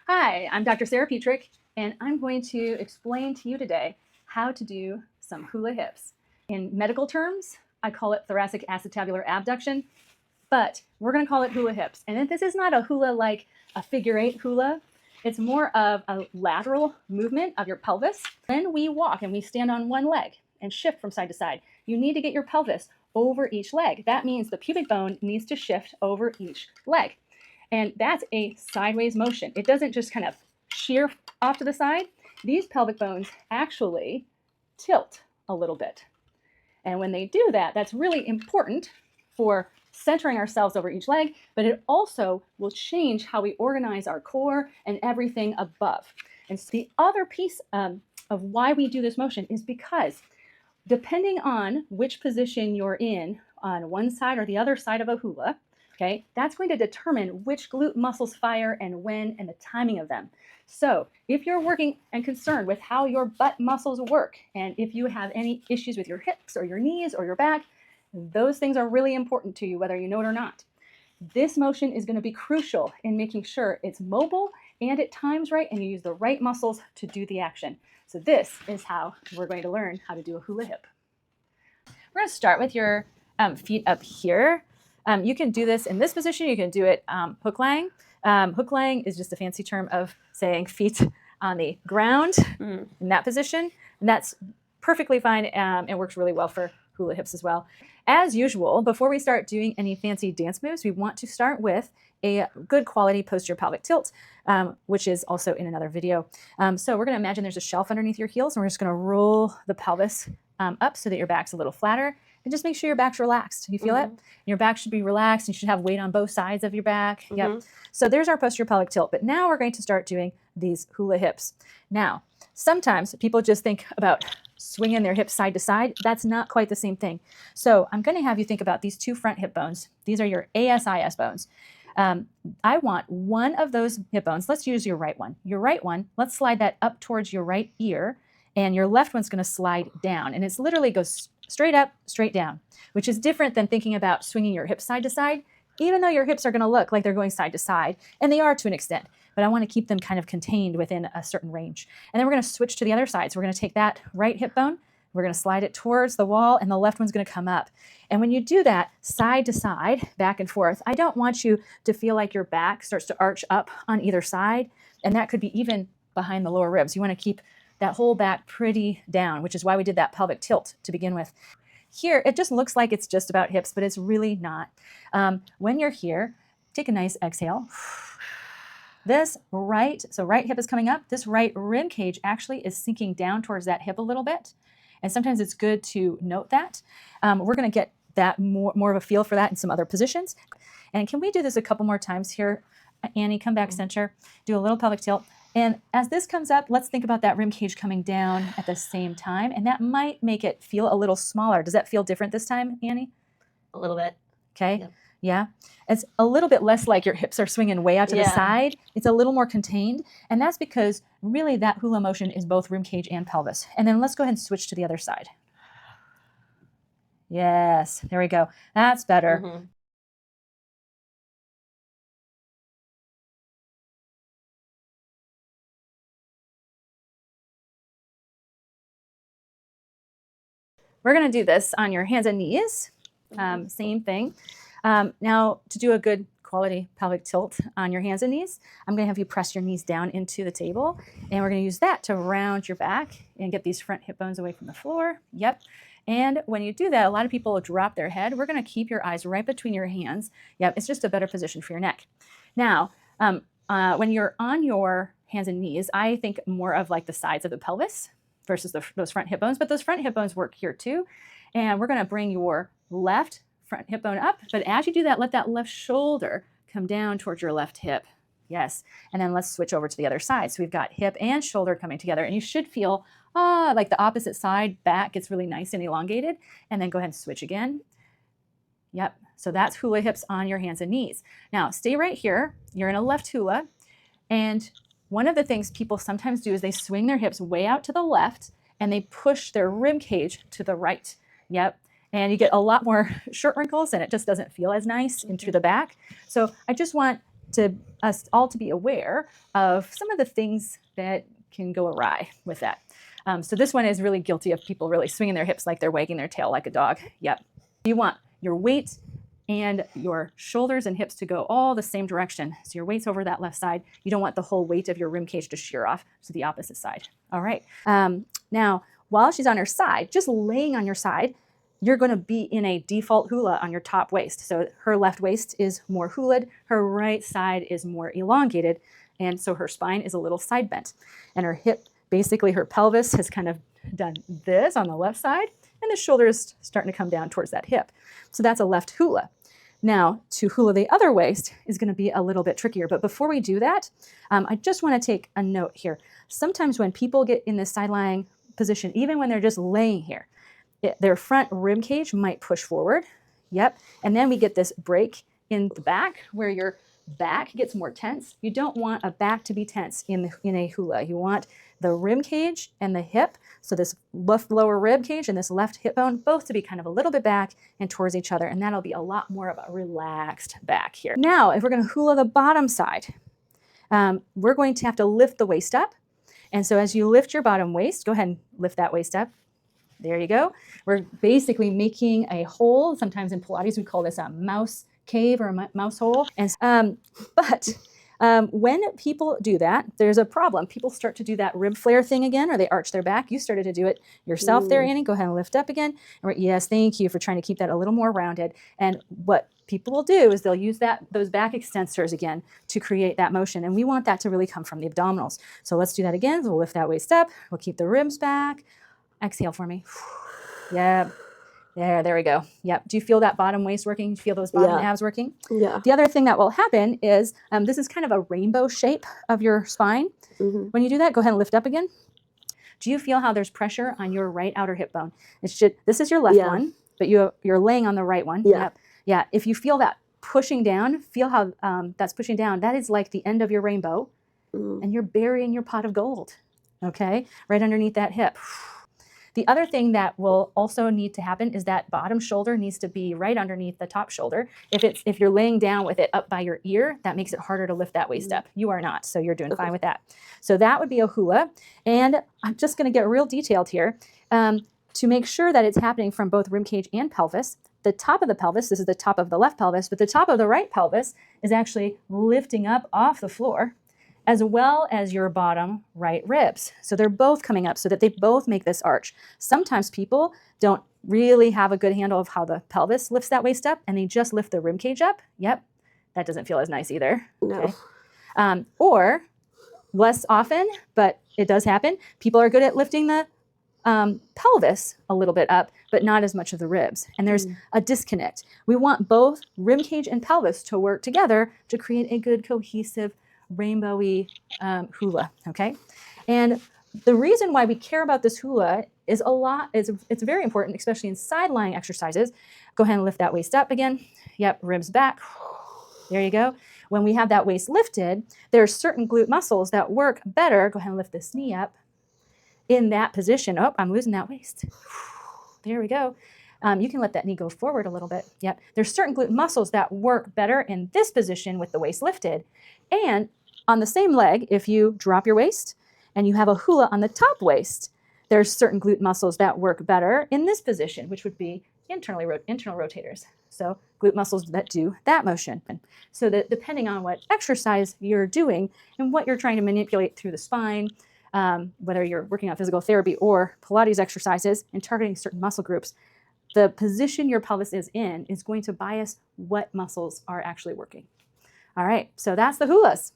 Hi, I'm Dr. Sarah Petrich, and I'm going to explain to you today how to do some hula hips. In medical terms, I call it thoracic acetabular abduction, but we're going to call it hula hips. And this is not a hula like a figure eight hula. It's more of a lateral movement of your pelvis. When we walk and we stand on one leg and shift from side to side, you need to get your pelvis over each leg. That means the pubic bone needs to shift over each leg. And that's a sideways motion. It doesn't just kind of shear off to the side. These pelvic bones actually tilt a little bit. And when they do that, that's really important for centering ourselves over each leg, but it also will change how we organize our core and everything above. And so the other piece of why we do this motion is because depending on which position you're in on one side or the other side of a hula, okay, that's going to determine which glute muscles fire and when and the timing of them. So if you're working and concerned with how your butt muscles work, and if you have any issues with your hips or your knees or your back, those things are really important to you, whether you know it or not. This motion is going to be crucial in making sure it's mobile and it times right and you use the right muscles to do the action. So this is how we're going to learn how to do a hula hip. We're going to start with your feet up here. You can do this in this position. You can do it hook lying. Hook lying is just a fancy term of saying feet on the ground in that position. And that's perfectly fine and works really well for hula hips as well. As usual, before we start doing any fancy dance moves, we want to start with a good quality posterior pelvic tilt, which is also in another video. So we're going to imagine there's a shelf underneath your heels, and we're just going to roll the pelvis up so that your back's a little flatter. And just make sure your back's relaxed. You feel it? Your back should be relaxed. You should have weight on both sides of your back. Yep. So there's our posterior pelvic tilt. But now we're going to start doing these hula hips. Now, sometimes people just think about swinging their hips side to side. That's not quite the same thing. So I'm going to have you think about these two front hip bones. These are your ASIS bones. I want one of those hip bones. Let's use your right one. Your right one, let's slide that up towards your right ear. And your left one's going to slide down. And it's literally goes straight up, straight down, which is different than thinking about swinging your hips side to side, even though your hips are going to look like they're going side to side, and they are to an extent, but I want to keep them kind of contained within a certain range. And then we're going to switch to the other side. So we're going to take that right hip bone, we're going to slide it towards the wall, and the left one's going to come up. And when you do that side to side, back and forth, I don't want you to feel like your back starts to arch up on either side, and that could be even behind the lower ribs. You want to keep that whole back pretty down, which is why we did that pelvic tilt to begin with. Here, it just looks like it's just about hips, but it's really not. When you're here, take a nice exhale. This right hip is coming up. This right rib cage actually is sinking down towards that hip a little bit. And sometimes it's good to note that. We're going to get that more of a feel for that in some other positions. And can we do this a couple more times here? Annie, come back center, do a little pelvic tilt. And as this comes up, let's think about that rib cage coming down at the same time. And that might make it feel a little smaller. Does that feel different this time, Annie? A little bit. Okay. Yep. Yeah. It's a little bit less like your hips are swinging way out to the side. It's a little more contained. And that's because really that hula motion is both rib cage and pelvis. And then let's go ahead and switch to the other side. Yes. There we go. That's better. We're going to do this on your hands and knees. Same thing. Now, to do a good quality pelvic tilt on your hands and knees, I'm going to have you press your knees down into the table. And we're going to use that to round your back and get these front hip bones away from the floor. Yep. And when you do that, a lot of people will drop their head. We're going to keep your eyes right between your hands. Yep. It's just a better position for your neck. Now, when you're on your hands and knees, I think more of like the sides of the pelvis versus those front hip bones, but those front hip bones work here too. And we're going to bring your left front hip bone up, but as you do that, let that left shoulder come down towards your left hip. Yes. And then let's switch over to the other side. So we've got hip and shoulder coming together, and you should feel like the opposite side back gets really nice and elongated. And then go ahead and switch again. Yep. So that's hula hips on your hands and knees. Now stay right here. You're in a left hula, and one of the things people sometimes do is they swing their hips way out to the left and they push their rib cage to the right. Yep. And you get a lot more shirt wrinkles and it just doesn't feel as nice into the back. So I just want to us all to be aware of some of the things that can go awry with that. So this one is really guilty of people really swinging their hips like they're wagging their tail like a dog. Yep. You want your weight and your shoulders and hips to go all the same direction. So your weight's over that left side. You don't want the whole weight of your rib cage to shear off to the opposite side. All right. Now, while she's on her side, just laying on your side, you're going to be in a default hula on your top waist. So her left waist is more hulaed, her right side is more elongated, and so her spine is a little side bent. And her hip, basically her pelvis has kind of done this on the left side, and the shoulder is starting to come down towards that hip. So that's a left hula. Now, to hula the other waist is going to be a little bit trickier. But before we do that, I just want to take a note here. Sometimes when people get in this side lying position, even when they're just laying here, their front rib cage might push forward. Yep. And then we get this break in the back where your back gets more tense. You don't want a back to be tense in a hula. You want the rib cage and the hip, so this left lower rib cage and this left hip bone, both to be kind of a little bit back and towards each other. And that'll be a lot more of a relaxed back here. Now, if we're going to hula the bottom side, we're going to have to lift the waist up. And so as you lift your bottom waist, go ahead and lift that waist up. There you go. We're basically making a hole. Sometimes in Pilates, we call this a mouse cave or a mouse hole. And when people do that, there's a problem. People start to do that rib flare thing again, or they arch their back. You started to do it yourself there, Annie. Go ahead and lift up again. Yes, thank you for trying to keep that a little more rounded. And what people will do is they'll use those back extensors again to create that motion. And we want that to really come from the abdominals. So let's do that again. So we'll lift that waist up. We'll keep the ribs back. Exhale for me. Yeah. There we go. Yep. Do you feel that bottom waist working? Do you feel those bottom abs working? Yeah. The other thing that will happen is this is kind of a rainbow shape of your spine. Mm-hmm. When you do that, go ahead and lift up again. Do you feel how there's pressure on your right outer hip bone? This is your left one, but you're laying on the right one. Yeah. Yep. Yeah. If you feel that pushing down, feel how that's pushing down. That is like the end of your rainbow, and you're burying your pot of gold. Okay, right underneath that hip. The other thing that will also need to happen is that bottom shoulder needs to be right underneath the top shoulder. If you're laying down with it up by your ear, that makes it harder to lift that waist up. You are not, so you're doing fine with that. So that would be a hula. And I'm just going to get real detailed here. To make sure that it's happening from both ribcage and pelvis, the top of the pelvis, this is the top of the left pelvis, but the top of the right pelvis is actually lifting up off the floor, as well as your bottom right ribs. So they're both coming up so that they both make this arch. Sometimes people don't really have a good handle of how the pelvis lifts that waist up, and they just lift the rib cage up. Yep, that doesn't feel as nice either. No. Okay. Or less often, but it does happen, people are good at lifting the pelvis a little bit up, but not as much of the ribs. And there's a disconnect. We want both rib cage and pelvis to work together to create a good cohesive rainbowy hula, okay? And the reason why we care about this hula is it's very important, especially in side lying exercises. Go ahead and lift that waist up again. Yep, ribs back. There you go. When we have that waist lifted, there are certain glute muscles that work better. Go ahead and lift this knee up in that position. Oh, I'm losing that waist. There we go. You can let that knee go forward a little bit. Yep. There's certain glute muscles that work better in this position with the waist lifted. And on the same leg, if you drop your waist and you have a hula on the top waist, there's certain glute muscles that work better in this position, which would be internal rotators. So glute muscles that do that motion. So that depending on what exercise you're doing and what you're trying to manipulate through the spine, whether you're working on physical therapy or Pilates exercises and targeting certain muscle groups, the position your pelvis is in is going to bias what muscles are actually working. All right, so that's the hulas.